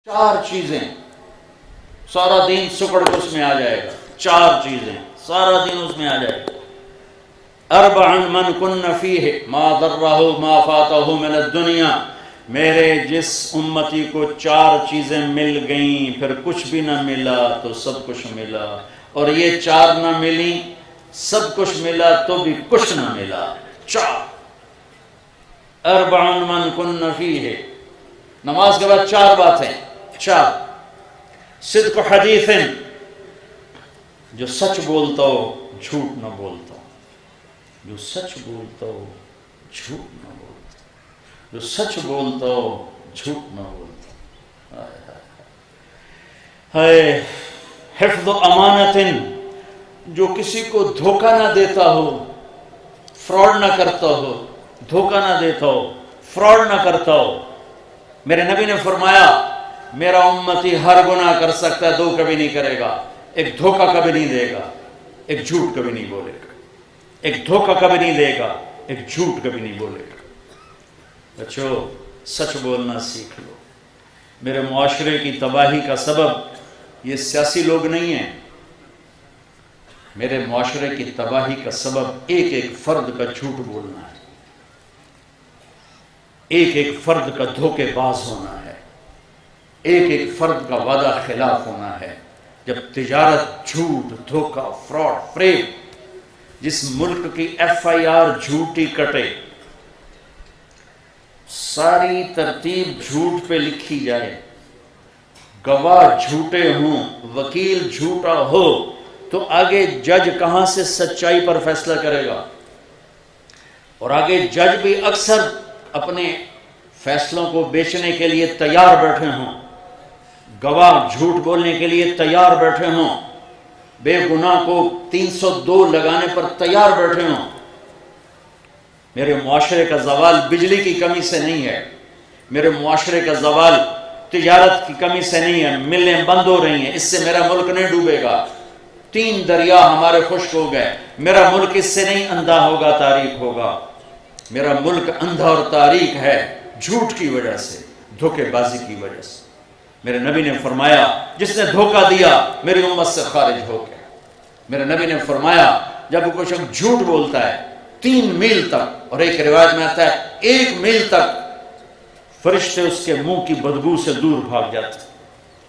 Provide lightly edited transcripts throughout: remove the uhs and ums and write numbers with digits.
چار چیزیں سارا دین سکڑ کے اس میں آ جائے گا. چار چیزیں سارا دین اس میں آ جائے گا. اربع من کن فیہ ما ضرہ ما فاتہ من الدنیا. میرے جس امتی کو چار چیزیں مل گئیں پھر کچھ بھی نہ ملا تو سب کچھ ملا، اور یہ چار نہ ملی سب کچھ ملا تو بھی کچھ نہ ملا. چار. اربع من کن فیہ. نماز کے بعد چار باتیں. چار. صدق حدیث، جو سچ بولتا ہو جھوٹ نہ بولتا ہو. جو سچ بولتا ہو جھوٹ نہ بولتا ہو. جو سچ بولتا ہو جھوٹ نہ بولتا ہو. حفظ امانت، جو کسی کو دھوکہ نہ دیتا ہو، فراڈ نہ کرتا ہو. دھوکہ نہ دیتا ہو، فراڈ نہ کرتا ہو. میرے نبی نے فرمایا میرا امتی ہر گناہ کر سکتا ہے، دو کبھی نہیں کرے گا. ایک دھوکہ کبھی نہیں دے گا، ایک جھوٹ کبھی نہیں بولے گا. ایک دھوکہ کبھی نہیں دے گا، ایک جھوٹ کبھی نہیں بولے گا. بچو سچ بولنا سیکھ لو. میرے معاشرے کی تباہی کا سبب یہ سیاسی لوگ نہیں ہیں. میرے معاشرے کی تباہی کا سبب ایک ایک فرد کا جھوٹ بولنا ہے، ایک ایک فرد کا دھوکے باز ہونا ہے، ایک ایک فرد کا وعدہ خلاف ہونا ہے. جب تجارت جھوٹ، دھوکہ، فراڈ، فریب، جس ملک کی ایف آئی آر جھوٹی کٹے، ساری ترتیب جھوٹ پہ لکھی جائے، گواہ جھوٹے ہوں، وکیل جھوٹا ہو، تو آگے جج کہاں سے سچائی پر فیصلہ کرے گا؟ اور آگے جج بھی اکثر اپنے فیصلوں کو بیچنے کے لیے تیار بیٹھے ہوں، گواہ جھوٹ بولنے کے لیے تیار بیٹھے ہوں، بے گناہ کو 302 لگانے پر تیار بیٹھے ہوں. میرے معاشرے کا زوال بجلی کی کمی سے نہیں ہے، میرے معاشرے کا زوال تجارت کی کمی سے نہیں ہے. ملیں بند ہو رہی ہیں، اس سے میرا ملک نہیں ڈوبے گا. 3 دریا ہمارے خشک ہو گئے، میرا ملک اس سے نہیں اندھا ہوگا، تاریک ہوگا. میرا ملک اندھا اور تاریک ہے جھوٹ کی وجہ سے، دھوکے بازی کی وجہ سے. میرے نبی نے فرمایا جس نے دھوکہ دیا میری امت سے خارج ہو گیا. میرے نبی نے فرمایا جب کوئی شخص جھوٹ بولتا ہے 3 میل تک، اور ایک روایت میں آتا ہے 1 میل تک، فرشتے اس کے منہ کی بدبو سے دور بھاگ جاتے.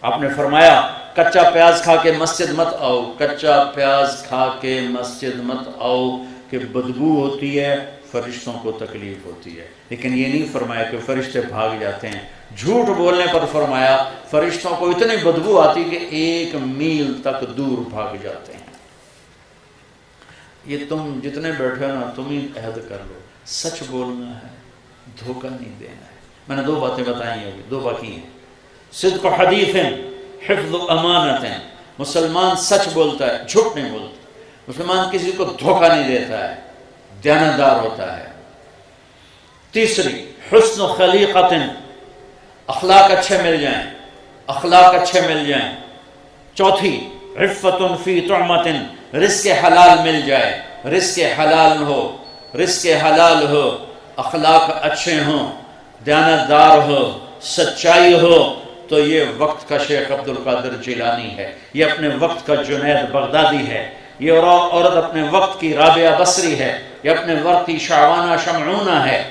آپ نے فرمایا کچا پیاز کھا کے مسجد مت آؤ، کچا پیاز کھا کے مسجد مت آؤ کہ بدبو ہوتی ہے، فرشتوں کو تکلیف ہوتی ہے. لیکن یہ نہیں فرمایا کہ فرشتے بھاگ جاتے ہیں. جھوٹ بولنے پر فرمایا فرشتوں کو اتنی بدبو آتی کہ 1 میل تک دور بھاگ جاتے ہیں. یہ تم جتنے بیٹھے ہو نا، تم ہی عہد کر لو، سچ بولنا ہے، دھوکہ نہیں دینا ہے. میں نے 2 باتیں بتائی ہیں، ابھی 2 باقی ہیں. صدق حدیث، حفظ امانت. مسلمان سچ بولتا ہے، جھوٹ نہیں بولتا. مسلمان کسی کو دھوکہ نہیں دیتا ہے، دیانتدار ہوتا ہے. تیسری حسن خلیقت، اخلاق اچھے مل جائیں، اخلاق اچھے مل جائیں. چوتھی عفت فی طعمت، رزق حلال مل جائے، رزق حلال ہو، رزق حلال ہو، اخلاق اچھے ہوں، دیانتدار ہو، سچائی ہو. تو یہ وقت کا شیخ عبد القادر جیلانی ہے، یہ اپنے وقت کا جنید بغدادی ہے، یہ عورت اپنے وقت کی رابعہ بصری ہے، یہ اپنے وقت کی شعبانہ شمعونہ ہے،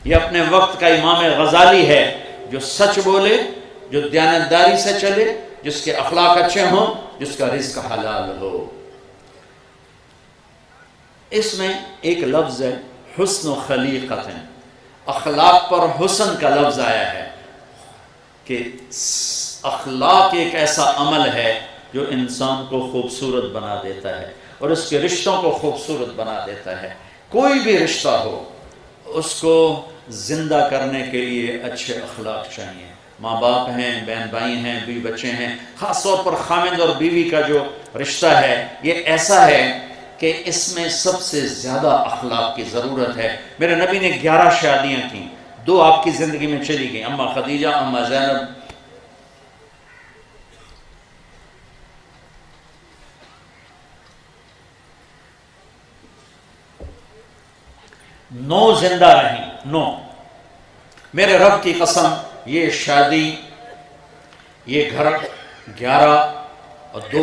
یہ اپنے وقت کا امام غزالی ہے. جو سچ بولے، جو دیانتداری سے چلے، جس کے اخلاق اچھے ہوں، جس کا رزق حلال ہو. اس میں ایک لفظ ہے حسن و خلیقت. اخلاق پر حسن کا لفظ آیا ہے کہ اخلاق ایک ایسا عمل ہے جو انسان کو خوبصورت بنا دیتا ہے اور اس کے رشتوں کو خوبصورت بنا دیتا ہے. کوئی بھی رشتہ ہو، اس کو زندہ کرنے کے لیے اچھے اخلاق چاہیے. ماں باپ ہیں، بہن بھائی ہیں، بیوی بچے ہیں، خاص طور پر خامند اور بیوی کا جو رشتہ ہے یہ ایسا ہے کہ اس میں سب سے زیادہ اخلاق کی ضرورت ہے. میرے نبی نے 11 شادیاں کی، 2 آپ کی زندگی میں چلی گئیں، اما خدیجہ، اما زینب. 9 زندہ رہیں. 9. میرے رب کی قسم یہ شادی یہ گھر 11 اور 2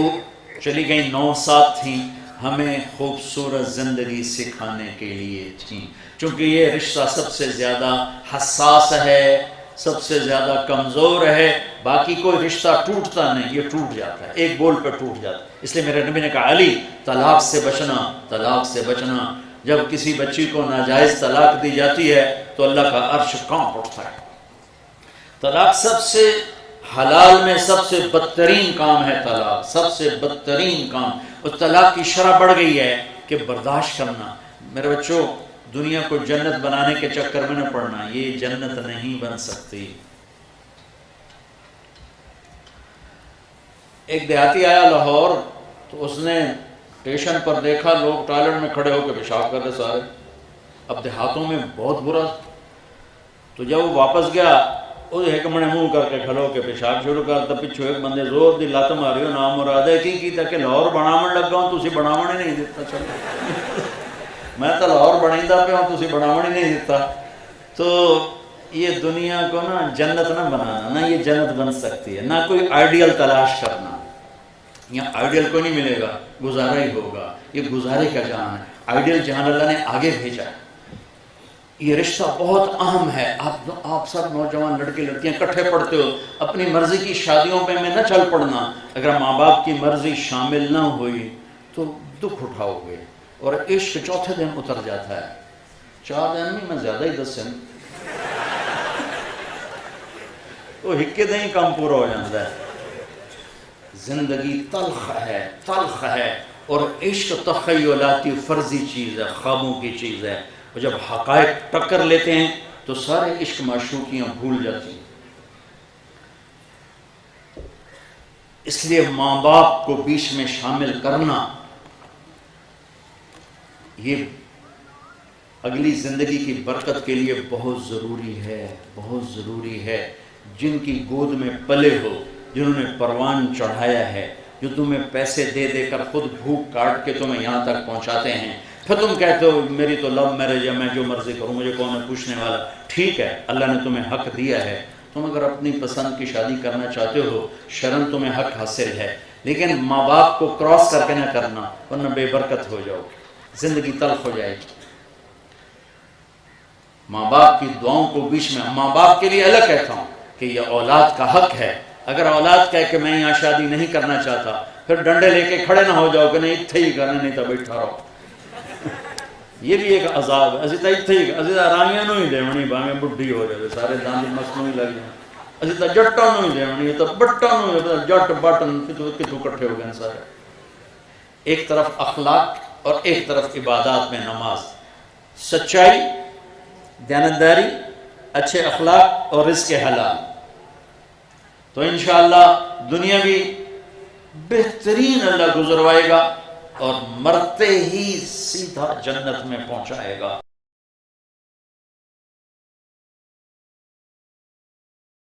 چلی گئی 9 ساتھ تھیں، ہمیں خوبصورت زندگی سکھانے کے لیے تھیں، چونکہ یہ رشتہ سب سے زیادہ حساس ہے، سب سے زیادہ کمزور ہے۔ باقی کوئی رشتہ ٹوٹتا نہیں، یہ ٹوٹ جاتا ہے، ایک بول پہ ٹوٹ جاتا ہے۔ اس لیے میرے نبی نے کہا علی طلاق سے بچنا، طلاق سے بچنا۔ جب کسی بچی کو ناجائز طلاق دی جاتی ہے تو اللہ کا عرش کانپ اٹھتا ہے۔ طلاق سب سے حلال میں سب سے بدترین کام ہے، طلاق سب سے بدترین کام۔ اور طلاق کی شرح بڑھ گئی ہے کہ برداشت کرنا۔ میرے بچوں، دنیا کو جنت بنانے کے چکر میں نہ پڑنا، یہ جنت نہیں بن سکتی۔ ایک دیہاتی آیا لاہور، تو اس نے اسٹیشن پر دیکھا لوگ ٹوائلٹ میں کھڑے ہو کے پیشاب کر رہے سارے۔ اب دیہاتوں میں بہت برا، تو جب وہ واپس گیا اس ایک منے منہ کر کے کھلو کے پیشاب شروع کرتا، پچھو ایک بندے زور دی لات ماری ہو نام مرادے کی تاکہ لاہور بناون لگا ہوں، تسی بناون ہی نہیں دیتا۔ چلو میں تو لاہور بنائیندہ پہ ہوں، تسی بناون ہی نہیں دیتا۔ تو یہ دنیا کو نا جنت نہ بنانا، نہ یہ جنت بن سکتی ہے، نہ کوئی آئیڈیل تلاش کرنا۔ یہاں آئیڈیل کو نہیں ملے گا، گزارا ہی ہوگا۔ یہ گزارے کا جہان ہے، آئیڈیل جہان اللہ نے آگے بھیجا ہے۔ یہ رشتہ بہت اہم ہے۔ آپ سب نوجوان لڑکے لڑکیاں کٹھے پڑھتے ہو، اپنی مرضی کی شادیوں پہ میں نہ چل پڑنا۔ اگر ماں باپ کی مرضی شامل نہ ہوئی تو دکھ اٹھاؤ گے، اور عشق چوتھے دن اتر جاتا ہے۔ 4 دن نہیں، میں زیادہ ہی 10 دن، تو ہکے دن ہی کام پورا ہو جاتا ہے۔ زندگی تلخ ہے، تلخ ہے، اور عشق تخیلاتی فرضی چیز ہے، خوابوں کی چیز ہے۔ اور جب حقائق ٹکر لیتے ہیں تو سارے عشق معشوقیاں بھول جاتی ہیں۔ اس لیے ماں باپ کو بیچ میں شامل کرنا یہ اگلی زندگی کی برکت کے لیے بہت ضروری ہے، بہت ضروری ہے۔ جن کی گود میں پلے ہو، جنہوں نے پروان چڑھایا ہے، جو تمہیں پیسے دے دے کر خود بھوک کاٹ کے تمہیں یہاں تک پہنچاتے ہیں، پھر تم کہتے ہو میری تو لو میرج ہے، میں جو مرضی کروں، مجھے کون ہے پوچھنے والا۔ ٹھیک ہے، اللہ نے تمہیں حق دیا ہے، تم اگر اپنی پسند کی شادی کرنا چاہتے ہو، شرعاً تمہیں حق حاصل ہے، لیکن ماں باپ کو کراس کر کے نہ کرنا، ورنہ بے برکت ہو جاؤ گے، زندگی تلخ ہو جائے گی۔ ماں باپ کی دعاؤں کو بیچ میں، ماں باپ کے لیے الگ کہتا ہوں کہ یہ اولاد کا حق ہے۔ اگر اولاد کہے کہ میں یہاں شادی نہیں کرنا چاہتا، پھر ڈنڈے لے کے کھڑے نہ ہو جاؤ کہ نہیں اتھے ہی کرنا، نہیں تو بیٹھا رہو۔ یہ بھی ایک عذاب ہے۔ اسی تو اتھے ہی، اسی تو آرامیاں نو ہی دیونی، باہیں بڈھی ہو جائے سارے داند مسنو ہی لگ جائیں، اسی تو جٹاں نو ہی دیونی، تو بٹاں نو ہی، جٹ بٹن کتوں کٹھے ہو گئے سارے۔ ایک طرف اخلاق اور ایک طرف عبادات میں نماز، سچائی، دیانتداری، اچھے اخلاق اور رزق حلال، تو انشاءاللہ دنیا بھی بہترین اللہ گزروائے گا، اور مرتے ہی سیدھا جنت میں پہنچائے گا۔